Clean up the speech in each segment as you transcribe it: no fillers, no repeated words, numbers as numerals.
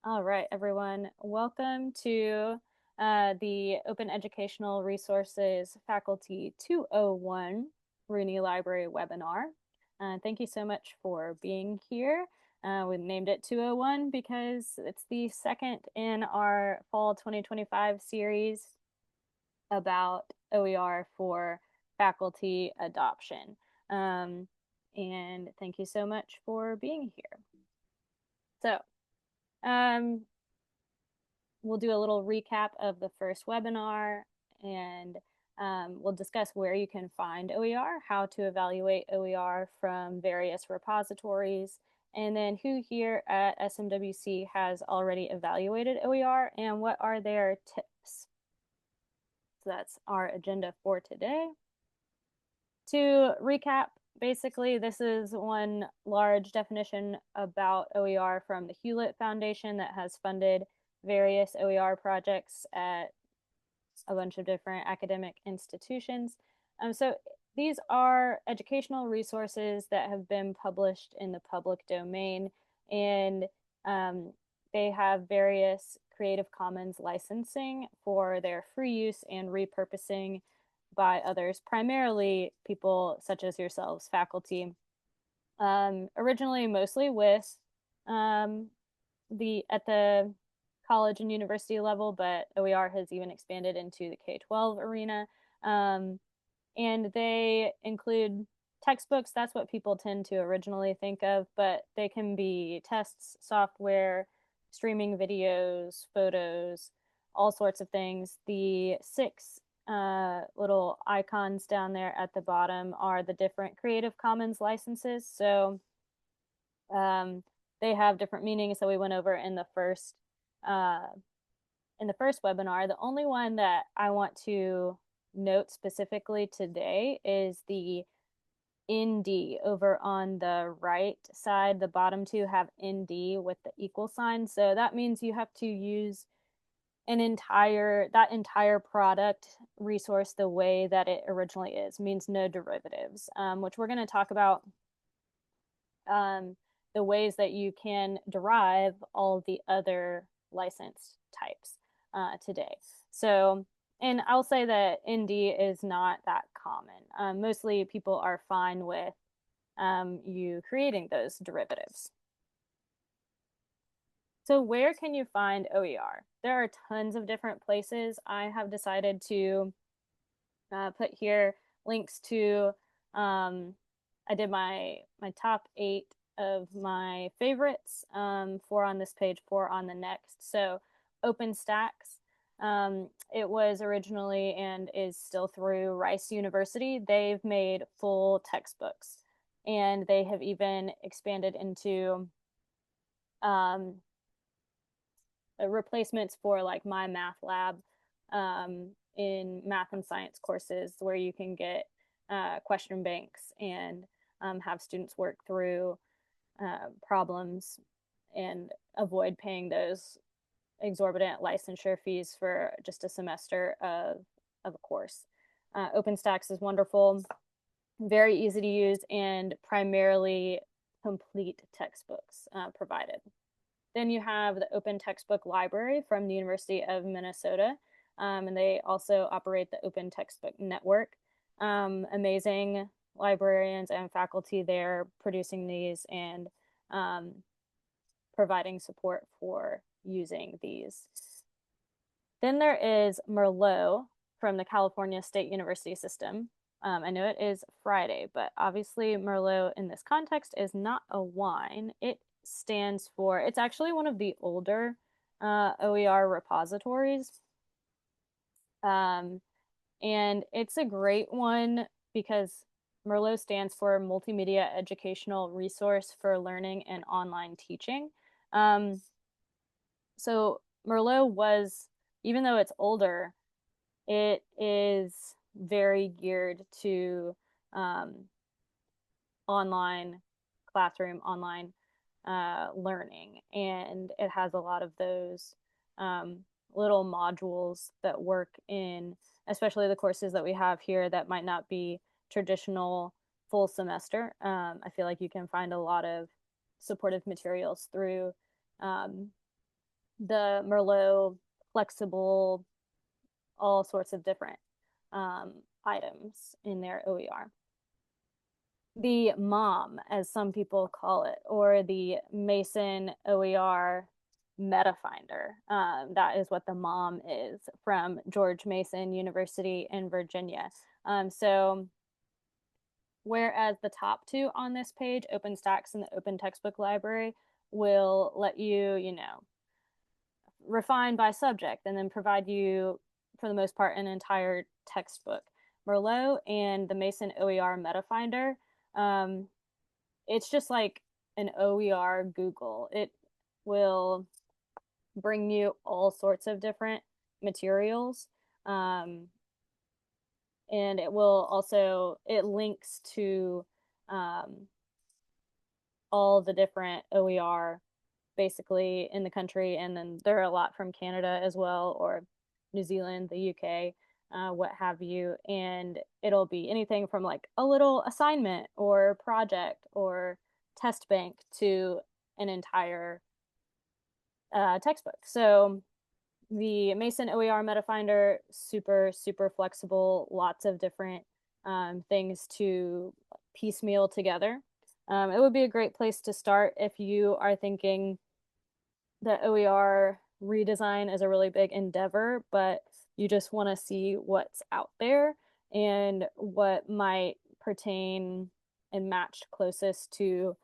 All right, everyone. Welcome to the Open Educational Resources Faculty 201 Rooney Library webinar. Thank you so much for being here. We named it 201 because it's the second in our fall 2025 series about OER for faculty adoption. And thank you so much for being here. So, we'll do a little recap of the first webinar, and we'll discuss where you can find OER, how to evaluate OER from various repositories, and then who here at SMWC has already evaluated OER and what are their tips. So that's our agenda for today. To recap, basically, this is one large definition about OER from the Hewlett Foundation that has funded various OER projects at a bunch of different academic institutions. So these are educational resources that have been published in the public domain, and they have various Creative Commons licensing for their free use and repurposing by others, primarily people such as yourselves, faculty. Originally, mostly with at the college and university level, but OER has even expanded into the K-12 arena. And they include textbooks. That's what people tend to originally think of, but they can be tests, software, streaming videos, photos, all sorts of things. The six little icons down there at the bottom are the different Creative Commons licenses. So they have different meanings that we went over in the first webinar. The only one that I want to note specifically today is the ND over on the right side. The bottom two have ND with the equal sign. So that means you have to use that entire product resource the way that it originally is, means no derivatives, which we're going to talk about the ways that you can derive all the other license types today. So, and I'll say that ND is not that common. Mostly people are fine with you creating those derivatives. So where can you find OER? There are tons of different places. I have decided to put here links to, I did my top 8 of my favorites, 4 on this page, 4 on the next. So OpenStax, it was originally and is still through Rice University. They've made full textbooks, and they have even expanded into replacements for like My Math Lab in math and science courses, where you can get question banks and have students work through problems and avoid paying those exorbitant licensure fees for just a semester of a course. OpenStax is wonderful, very easy to use, and primarily complete textbooks provided. Then you have the Open Textbook Library from the University of Minnesota, and they also operate the Open Textbook Network. Amazing librarians and faculty there producing these and providing support for using these. Then there is Merlot from the California State University system. I know it is Friday, but obviously Merlot in this context is not a wine. It stands for, it's actually one of the older OER repositories. And it's a great one because Merlot stands for Multimedia Educational Resource for Learning and Online Teaching. So Merlot was, even though it's older, it is very geared to online classroom, online learning, and it has a lot of those little modules that work in, especially the courses that we have here that might not be traditional full semester. I feel like you can find a lot of supportive materials through the Merlot flexible, all sorts of different items in their OER. The MOM, as some people call it, or the Mason OER Meta Finder. That is what the MOM is from George Mason University in Virginia. So whereas the top two on this page, OpenStax and the Open Textbook Library, will let you, refine by subject and then provide you, for the most part, an entire textbook. Merlot and the Mason OER Meta Finder, it's just like an OER Google. It will bring you all sorts of different materials. And it will also, it links to all the different OER basically in the country. And then there are a lot from Canada as well, or New Zealand, the UK, what have you. And it'll be anything from like a little assignment or project or test bank to an entire textbook. So the Mason OER Meta Finder, super, super flexible, lots of different things to piecemeal together. It would be a great place to start if you are thinking that OER redesign is a really big endeavor, but you just want to see what's out there and what might pertain and match closest to,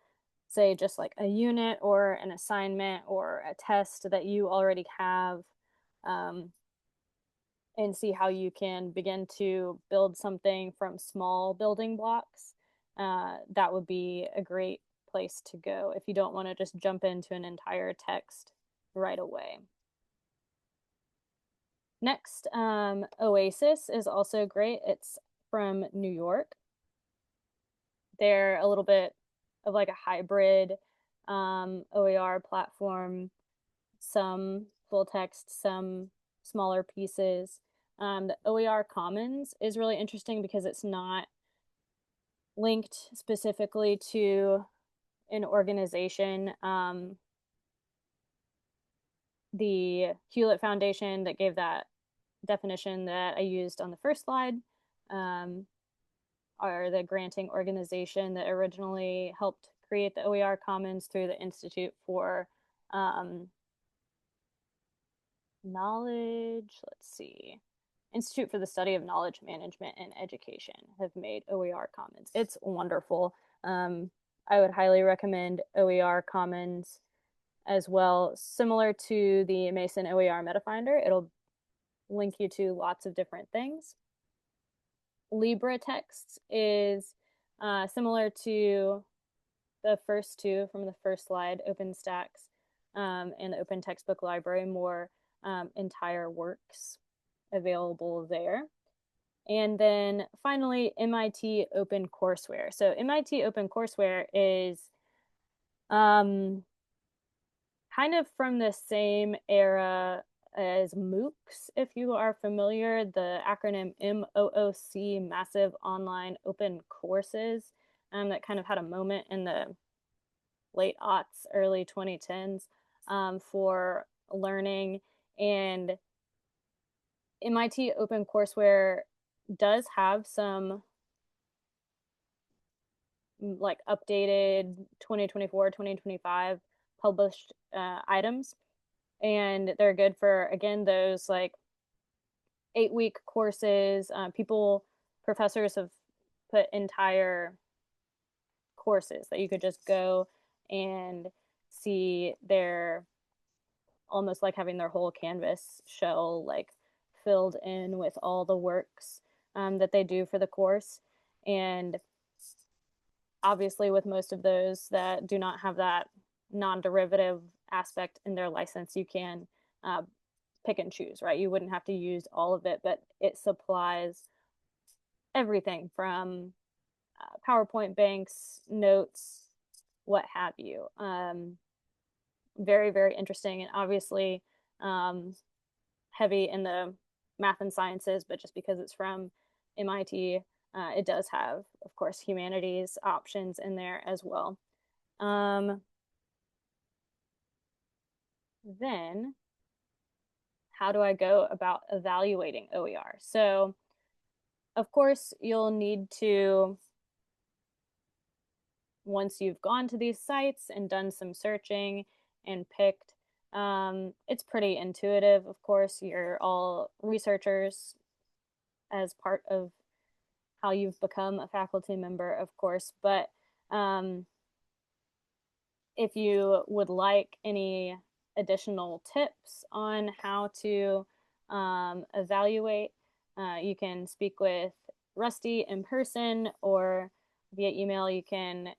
say, just like a unit or an assignment or a test that you already have, and see how you can begin to build something from small building blocks. That would be a great place to go if you don't want to just jump into an entire text right away. Next, Oasis is also great. It's from New York. They're a little bit of like a hybrid OER platform, some full text, some smaller pieces. The OER Commons is really interesting because it's not linked specifically to an organization. The Hewlett Foundation that gave that definition that I used on the first slide are the granting organization that originally helped create the OER Commons through the Institute for Knowledge, Institute for the Study of Knowledge Management and Education have made OER Commons. It's wonderful. I would highly recommend OER Commons as well. Similar to the Mason OER Meta Finder, it'll link you to lots of different things. LibreTexts is similar to the first two from the first slide, OpenStax and the Open Textbook Library, more entire works available there. And then finally, MIT OpenCourseWare. So MIT OpenCourseWare is kind of from the same era as MOOCs, if you are familiar, the acronym MOOC, Massive Online Open Courses, that kind of had a moment in the late aughts, early 2010s for learning. And MIT OpenCourseWare does have some like updated 2024, 2025 published items. And they're good for, again, those like 8-week courses. Professors have put entire courses that you could just go and see. They're almost like having their whole Canvas shell like filled in with all the works that they do for the course. And obviously with most of those that do not have that non-derivative aspect in their license, you can pick and choose, right? You wouldn't have to use all of it, but it supplies everything from PowerPoint banks, notes, what have you. Very, very interesting, and obviously heavy in the math and sciences, but just because it's from MIT, it does have, of course, humanities options in there as well. Then how do I go about evaluating OER? So, of course, you'll need to, once you've gone to these sites and done some searching and picked, it's pretty intuitive. Of course, you're all researchers as part of how you've become a faculty member, of course, but um, if you would like any additional tips on how to evaluate, you can speak with Rusty in person or via email. You can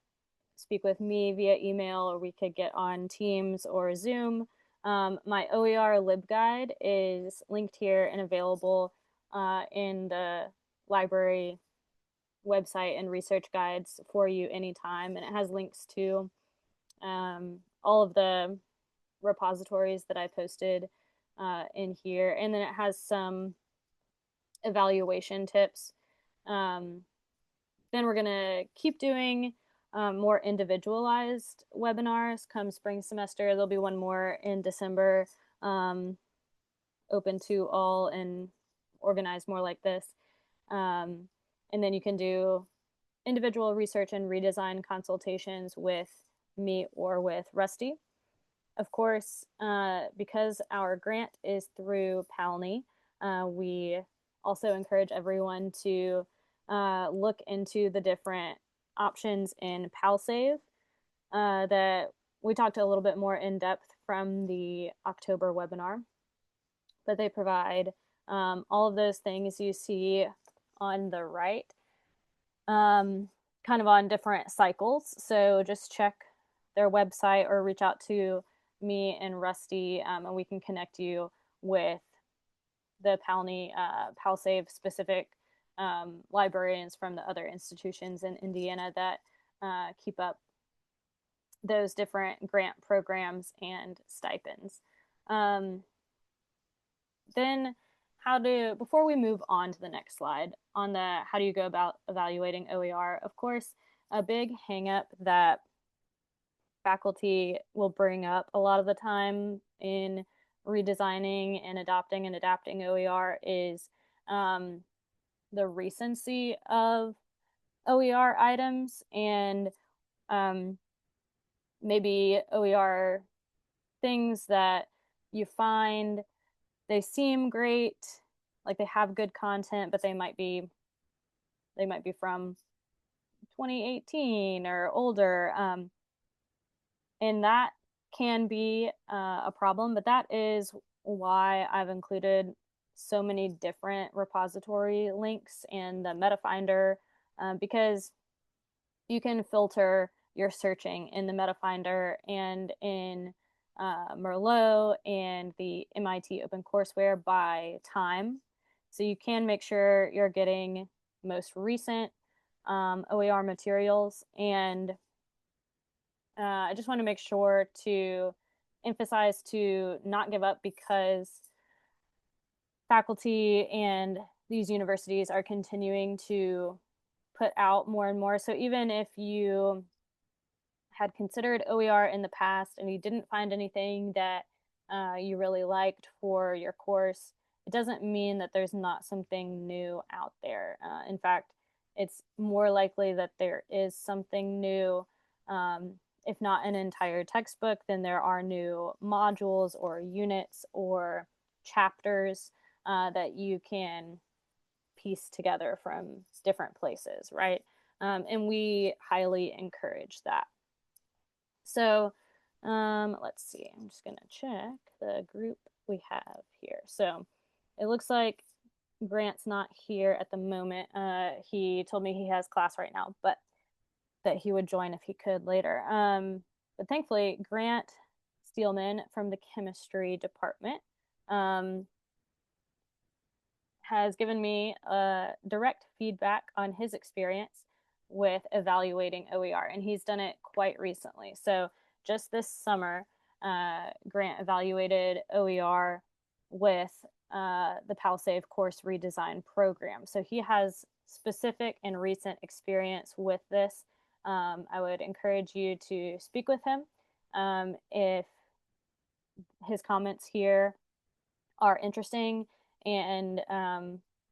speak with me via email, or we could get on Teams or Zoom. My OER LibGuide is linked here and available in the library website and research guides for you anytime. And it has links to all of the repositories that I posted in here. And then it has some evaluation tips. Then we're going to keep doing more individualized webinars come spring semester. There'll be one more in December, open to all and organized more like this. And then you can do individual research and redesign consultations with me or with Rusty. Of course, because our grant is through PALNI, we also encourage everyone to look into the different options in PalSave that we talked a little bit more in depth from the October webinar. But they provide all of those things you see on the right, kind of on different cycles. So just check their website or reach out to me and Rusty, and we can connect you with the PALNI, PalSave specific librarians from the other institutions in Indiana that keep up those different grant programs and stipends. Then before we move on to the next slide, on the how do you go about evaluating OER, of course, a big hangup that faculty will bring up a lot of the time in redesigning and adapting OER is the recency of OER items and maybe OER things that you find they seem great, like they have good content, but they might be from 2018 or older, and that can be a problem. But that is why I've included so many different repository links in the meta finder, because you can filter your searching in the meta finder and in Merlot and the MIT OpenCourseWare by time. So you can make sure you're getting most recent OER materials. And I just want to make sure to emphasize to not give up, because faculty and these universities are continuing to put out more and more. So even if you had considered OER in the past and you didn't find anything that you really liked for your course, it doesn't mean that there's not something new out there. In fact, it's more likely that there is something new. If not an entire textbook, then there are new modules or units or chapters that you can piece together from different places, right? And we highly encourage that. So let's see, I'm just gonna check the group we have here. So it looks like Grant's not here at the moment. He told me he has class right now, but that he would join if he could later. But thankfully, Grant Steelman from the chemistry department has given me direct feedback on his experience with evaluating OER, and he's done it quite recently. So just this summer, Grant evaluated OER with the PalSave course redesign program. So he has specific and recent experience with this. I would encourage you to speak with him. If his comments here are interesting and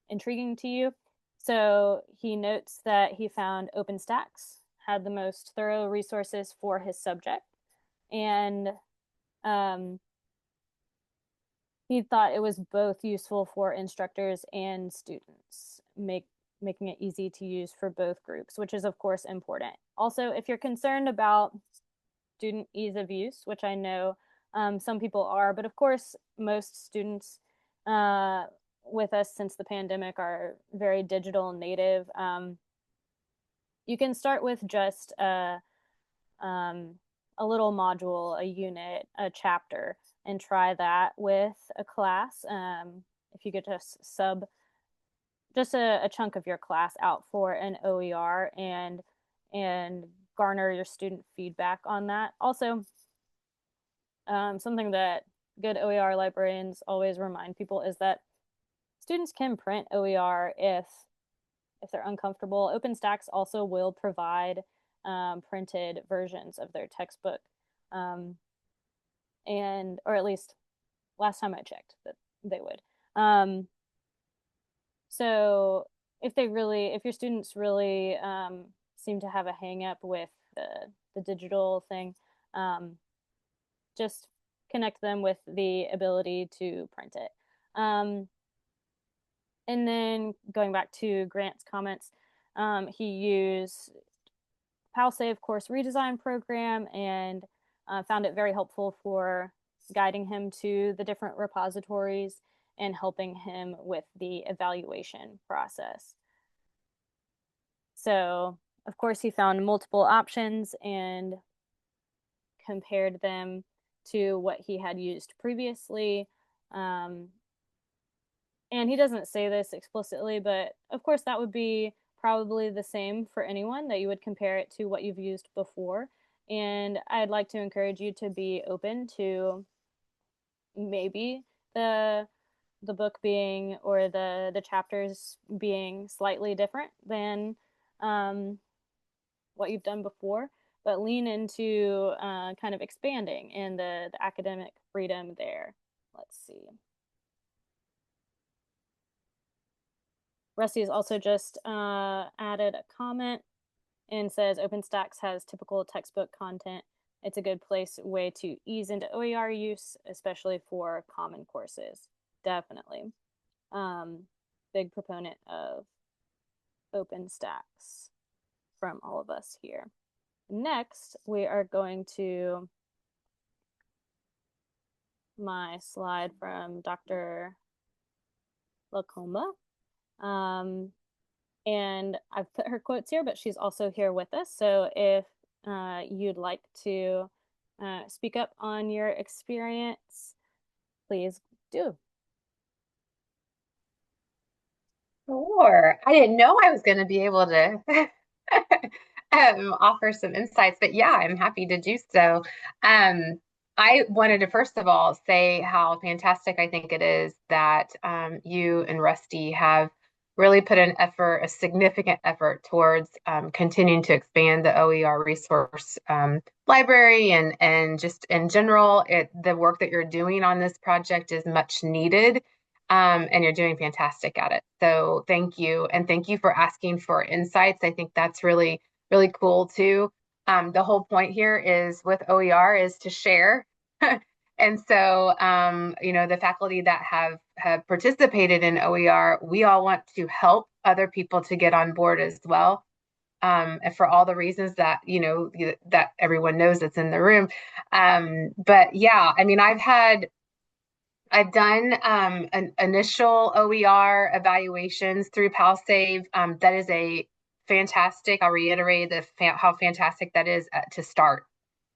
intriguing to you. So he notes that he found OpenStax had the most thorough resources for his subject, and um, he thought it was both useful for instructors and students, making it easy to use for both groups, which is of course important. Also, if you're concerned about student ease of use, which I know some people are, but of course most students with us since the pandemic are very digital native. You can start with just a little module, a unit, a chapter, and try that with a class. If you could just sub just a chunk of your class out for an OER and garner your student feedback on that. Also, something that good OER librarians always remind people is that students can print OER if they're uncomfortable. OpenStax also will provide printed versions of their textbook, and or at least last time I checked that they would. So if your students really seem to have a hang up with the digital thing, just connect them with the ability to print it. And then going back to Grant's comments, he used PalSave course redesign program and found it very helpful for guiding him to the different repositories and helping him with the evaluation process. So, of course, he found multiple options and compared them to what he had used previously. And he doesn't say this explicitly, but of course, that would be probably the same for anyone, that you would compare it to what you've used before. And I'd like to encourage you to be open to maybe the book being or the chapters being slightly different than what you've done before, but lean into kind of expanding and the academic freedom there. Let's see. Rusty has also just added a comment and says OpenStax has typical textbook content. It's a good way to ease into OER use, especially for common courses. Definitely. Big proponent of OpenStax from all of us here. Next, we are going to my slide from Dr. Lacomba. And I've put her quotes here, but she's also here with us. So if you'd like to speak up on your experience, please do. Sure. I didn't know I was going to be able to offer some insights, but yeah, I'm happy to do so. I wanted to first of all say how fantastic I think it is that you and Rusty have really put an effort, a significant effort towards continuing to expand the OER resource library and just in general, the work that you're doing on this project is much needed. And you're doing fantastic at it. So thank you. And thank you for asking for insights. I think that's really, really cool too. The whole point here is with OER is to share. And so, the faculty that have participated in OER, we all want to help other people to get on board as well. And for all the reasons that, that everyone knows that's in the room. But yeah, I mean, I've done an initial OER evaluations through PalSave. That is a fantastic. I'll reiterate how fantastic that is to start.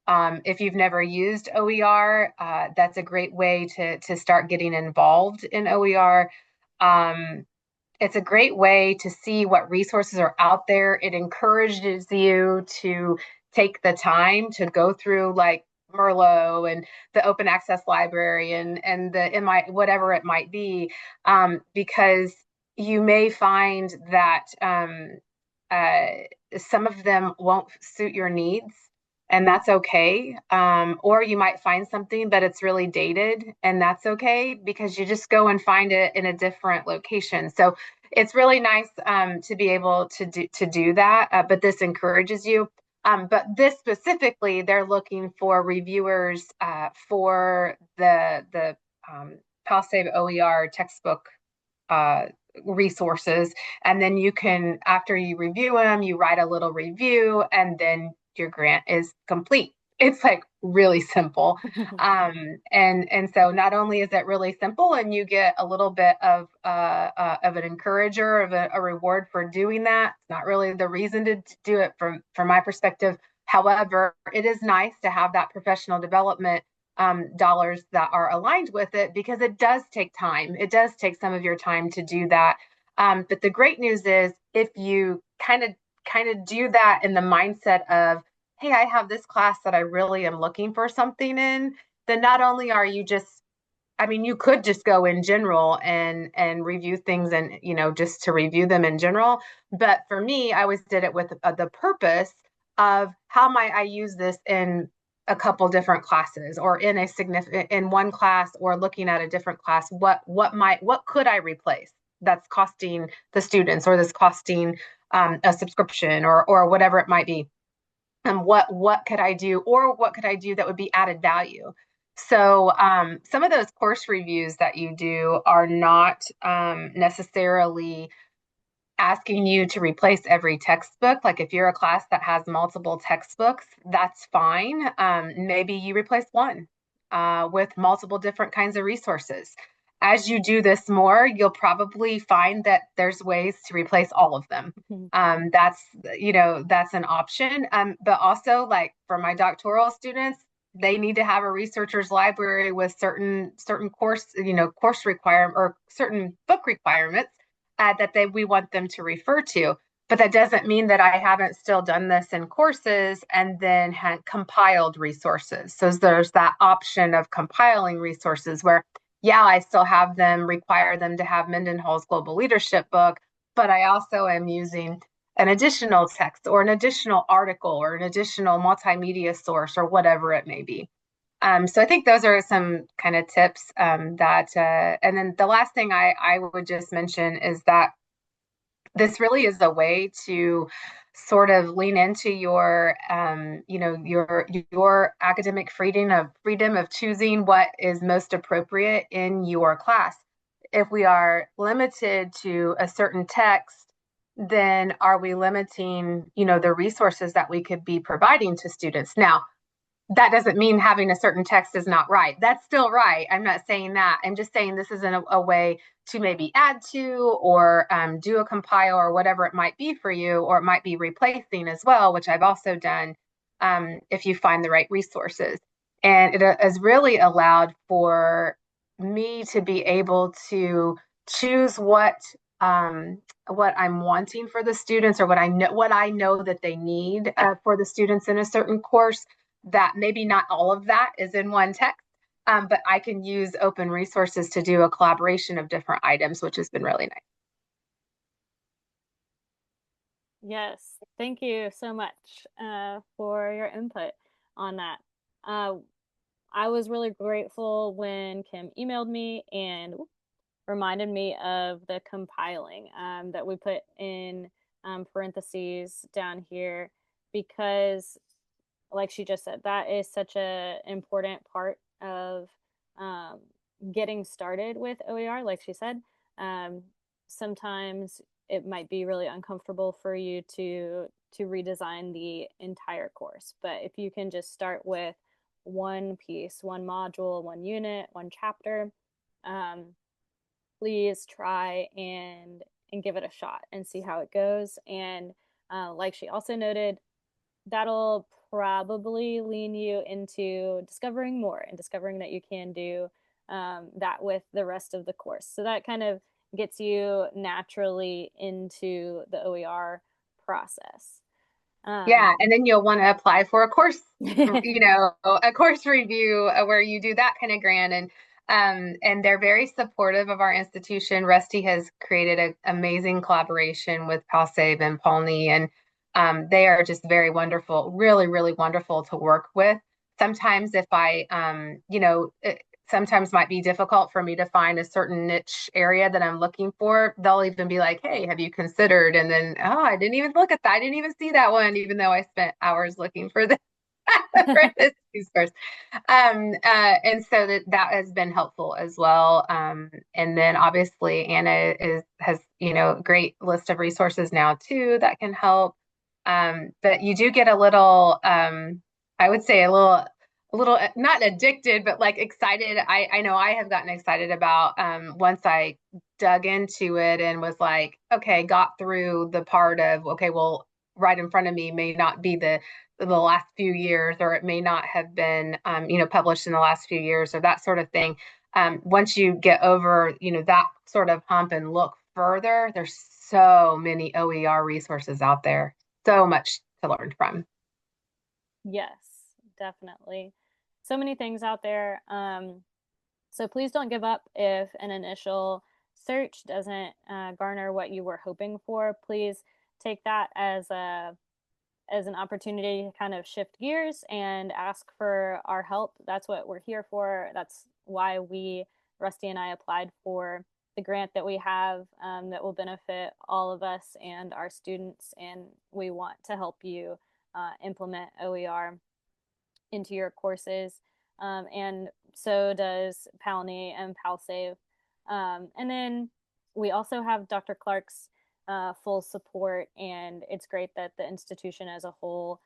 If you've never used OER, that's a great way to start getting involved in OER. It's a great way to see what resources are out there. It encourages you to take the time to go through like Merlot and the open access library and the MI, whatever it might be, because you may find that some of them won't suit your needs. and that's okay. Or you might find something, but it's really dated, and that's okay because you just go and find it in a different location. So it's really nice to be able to do that. But this encourages you. But this specifically, they're looking for reviewers for the PalSave OER textbook uh, resources. And then you can, after you review them, you write a little review, and then your grant is complete. It's like really simple. And so not only is it really simple, and you get a little bit of an encourager, of a reward for doing that. It's not really the reason to do it from my perspective. However, it is nice to have that professional development dollars that are aligned with it, because it does take time. It does take some of your time to do that. But the great news is, if you kind of do that in the mindset of, hey, I have this class that I really am looking for something in, then not only are you just, I mean, you could just go in general and review things, and just to review them in general. But for me, I always did it with the purpose of, how might I use this in a couple different classes, or in a significant, in one class, or looking at a different class. What could I replace that's costing the students, or that's costing a subscription, or whatever it might be. And what could I do, or what could I do that would be added value? So some of those course reviews that you do are not necessarily asking you to replace every textbook. Like, if you're a class that has multiple textbooks, that's fine. Maybe you replace one with multiple different kinds of resources. As you do this more, you'll probably find that there's ways to replace all of them. That's that's an option. But also, like, for my doctoral students, they need to have a researcher's library with certain course requirement, or certain book requirements that we want them to refer to. But that doesn't mean that I haven't still done this in courses and then had compiled resources. So there's that option of compiling resources where, yeah, I still have them, require them to have Mendenhall's Global Leadership book, but I also am using an additional text, or an additional article, or an additional multimedia source, or whatever it may be. So I think those are some kind of tips and then the last thing I would just mention is that this really is a way to sort of lean into your academic freedom of choosing what is most appropriate in your class. If we are limited to a certain text, then are we limiting, the resources that we could be providing to students? Now, that doesn't mean having a certain text is not right. That's still right. I'm not saying that. I'm just saying this is a way to maybe add to, or do a compile, or whatever it might be for you, or it might be replacing as well, which I've also done, if you find the right resources. And it has really allowed for me to be able to choose what I'm wanting for the students, or what I know that they need for the students in a certain course, that maybe not all of that is in one text, but I can use open resources to do a collaboration of different items, which has been really nice. Yes, thank you so much for your input on that. Uh, I was really grateful when Kim emailed me and reminded me of the compiling that we put in parentheses down here, because, like she just said, that is such a important part of um, getting started with OER. Like she said, um, sometimes it might be really uncomfortable for you to redesign the entire course, but if you can just start with one piece, one module, one unit, one chapter, um, please try and give it a shot and see how it goes. And like she also noted, that'll probably lean you into discovering more and discovering that you can do that with the rest of the course. So that kind of gets you naturally into the OER process. Yeah, and then you'll want to apply for a course, a course review where you do that kind of grant, and they're very supportive of our institution. Rusty has created an amazing collaboration with PalSave and Polney, and They are just very wonderful, really, really wonderful to work with. Sometimes if I, it sometimes might be difficult for me to find a certain niche area that I'm looking for. They'll even be like, "Hey, have you considered?" And then, "Oh, I didn't even look at that. I didn't even see that one, even though I spent hours looking for the parentheses first." And so that has been helpful as well. And then obviously Anna has, a great list of resources now too that can help. But you do get a little, I would say a little not addicted, but like excited. I know I have gotten excited about once I dug into it and was like, okay, got through the part of, okay, well, right in front of me may not be the last few years, or it may not have been, published in the last few years, or that sort of thing. Once you get over, that sort of hump and look further, there's so many OER resources out there, so much to learn from. Yes, definitely. So many things out there. So please don't give up if an initial search doesn't garner what you were hoping for. Please take that as an opportunity to kind of shift gears and ask for our help. That's what we're here for. That's why Rusty and I, applied for the grant that we have, that will benefit all of us and our students. And we want to help you implement OER into your courses. And so does Palny and PalSave. And then we also have Dr. Clark's full support, and it's great that the institution as a whole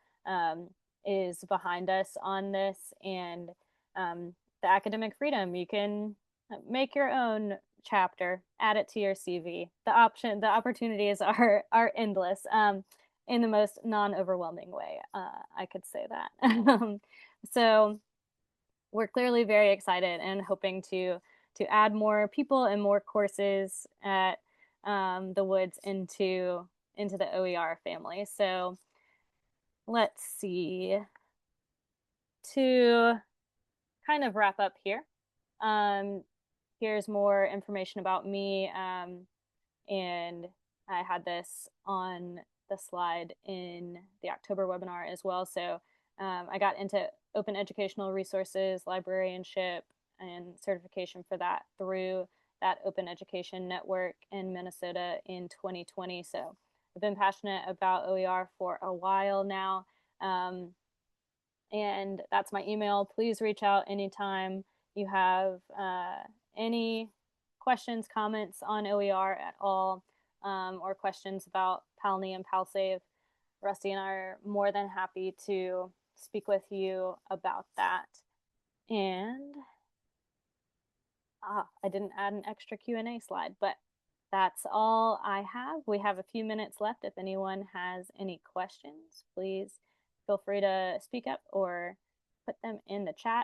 is behind us on this. And the academic freedom, you can make your own chapter, add it to your CV. The opportunities are endless. In the most non-overwhelming way, I could say that. So we're clearly very excited and hoping to add more people and more courses at the Woods into the OER family. So let's see, to kind of wrap up here. Um, Here's more information about me, and I had this on the slide in the October webinar as well. So I got into open educational resources, librarianship, and certification for that through that Open Education Network in Minnesota in 2020. So I've been passionate about OER for a while now. And that's my email. Please reach out anytime you have any questions, comments on OER at all, or questions about Palny and PalSave. Rusty and I are more than happy to speak with you about that. And I didn't add an extra Q&A slide, but that's all I have. We have a few minutes left. If anyone has any questions, please feel free to speak up or put them in the chat.